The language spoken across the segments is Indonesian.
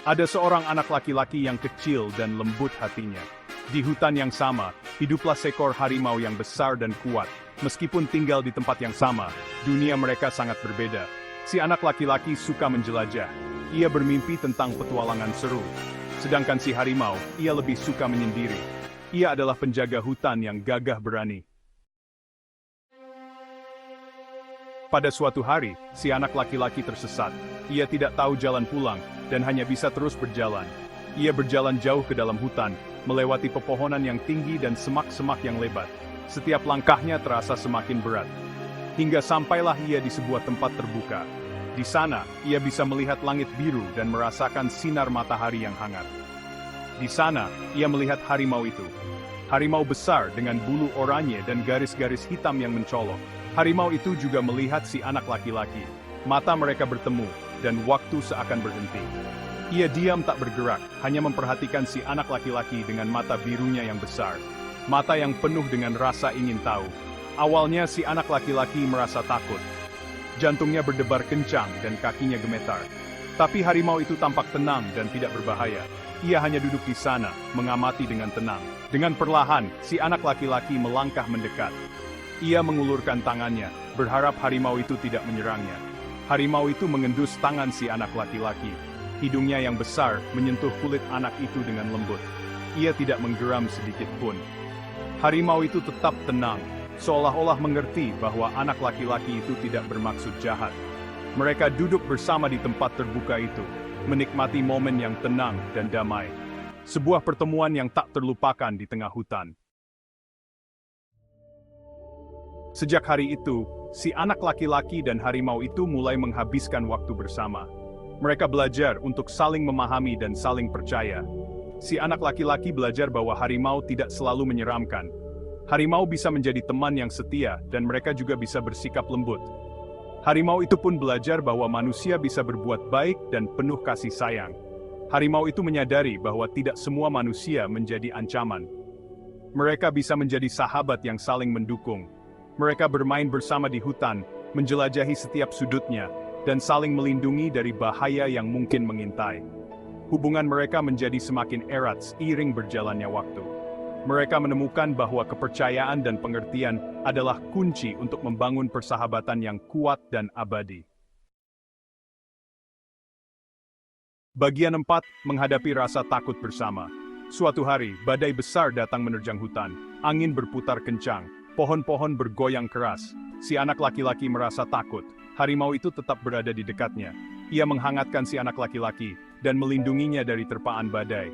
Ada seorang anak laki-laki yang kecil dan lembut hatinya. Di hutan yang sama, hiduplah seekor harimau yang besar dan kuat. Meskipun tinggal di tempat yang sama, dunia mereka sangat berbeda. Si anak laki-laki suka menjelajah. Ia bermimpi tentang petualangan seru. Sedangkan si harimau, ia lebih suka menyendiri. Ia adalah penjaga hutan yang gagah berani. Pada suatu hari, si anak laki-laki tersesat. Ia tidak tahu jalan pulang, dan hanya bisa terus berjalan. Ia berjalan jauh ke dalam hutan, melewati pepohonan yang tinggi dan semak-semak yang lebat. Setiap langkahnya terasa semakin berat. Hingga sampailah ia di sebuah tempat terbuka. Di sana, ia bisa melihat langit biru dan merasakan sinar matahari yang hangat. Di sana, ia melihat harimau itu. Harimau besar dengan bulu oranye dan garis-garis hitam yang mencolok. Harimau itu juga melihat si anak laki-laki. Mata mereka bertemu, dan waktu seakan berhenti. Ia diam tak bergerak, hanya memperhatikan si anak laki-laki dengan mata birunya yang besar. Mata yang penuh dengan rasa ingin tahu. Awalnya si anak laki-laki merasa takut. Jantungnya berdebar kencang dan kakinya gemetar. Tapi harimau itu tampak tenang dan tidak berbahaya. Ia hanya duduk di sana, mengamati dengan tenang. Dengan perlahan, si anak laki-laki melangkah mendekat. Ia mengulurkan tangannya, berharap harimau itu tidak menyerangnya. Harimau itu mengendus tangan si anak laki-laki. Hidungnya yang besar menyentuh kulit anak itu dengan lembut. Ia tidak menggeram sedikit pun. Harimau itu tetap tenang, seolah-olah mengerti bahwa anak laki-laki itu tidak bermaksud jahat. Mereka duduk bersama di tempat terbuka itu, menikmati momen yang tenang dan damai. Sebuah pertemuan yang tak terlupakan di tengah hutan. Sejak hari itu, si anak laki-laki dan harimau itu mulai menghabiskan waktu bersama. Mereka belajar untuk saling memahami dan saling percaya. Si anak laki-laki belajar bahwa harimau tidak selalu menyeramkan. Harimau bisa menjadi teman yang setia, dan mereka juga bisa bersikap lembut. Harimau itu pun belajar bahwa manusia bisa berbuat baik dan penuh kasih sayang. Harimau itu menyadari bahwa tidak semua manusia menjadi ancaman. Mereka bisa menjadi sahabat yang saling mendukung. Mereka bermain bersama di hutan, menjelajahi setiap sudutnya, dan saling melindungi dari bahaya yang mungkin mengintai. Hubungan mereka menjadi semakin erat seiring berjalannya waktu. Mereka menemukan bahwa kepercayaan dan pengertian adalah kunci untuk membangun persahabatan yang kuat dan abadi. Bagian 4, menghadapi rasa takut bersama. Suatu hari, badai besar datang menerjang hutan. Angin berputar kencang. Pohon-pohon bergoyang keras. Si anak laki-laki merasa takut. Harimau itu tetap berada di dekatnya. Ia menghangatkan si anak laki-laki dan melindunginya dari terpaan badai.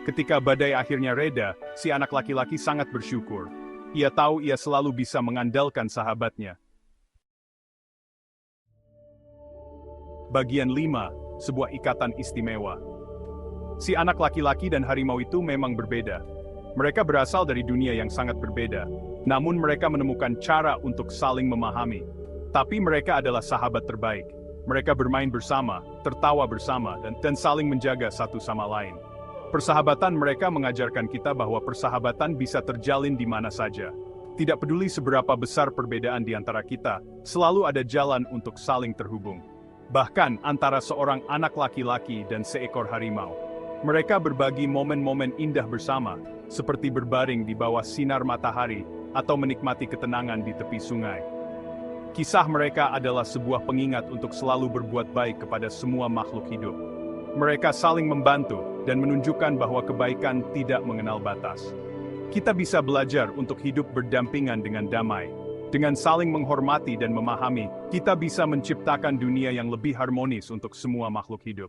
Ketika badai akhirnya reda, si anak laki-laki sangat bersyukur. Ia tahu ia selalu bisa mengandalkan sahabatnya. Bagian 5, sebuah ikatan istimewa. Si anak laki-laki dan harimau itu memang berbeda. Mereka berasal dari dunia yang sangat berbeda. Namun mereka menemukan cara untuk saling memahami. Tapi mereka adalah sahabat terbaik. Mereka bermain bersama, tertawa bersama, dan saling menjaga satu sama lain. Persahabatan mereka mengajarkan kita bahwa persahabatan bisa terjalin di mana saja. Tidak peduli seberapa besar perbedaan di antara kita, selalu ada jalan untuk saling terhubung. Bahkan antara seorang anak laki-laki dan seekor harimau. Mereka berbagi momen-momen indah bersama, seperti berbaring di bawah sinar matahari, atau menikmati ketenangan di tepi sungai. Kisah mereka adalah sebuah pengingat untuk selalu berbuat baik kepada semua makhluk hidup. Mereka saling membantu dan menunjukkan bahwa kebaikan tidak mengenal batas. Kita bisa belajar untuk hidup berdampingan dengan damai. Dengan saling menghormati dan memahami, kita bisa menciptakan dunia yang lebih harmonis untuk semua makhluk hidup.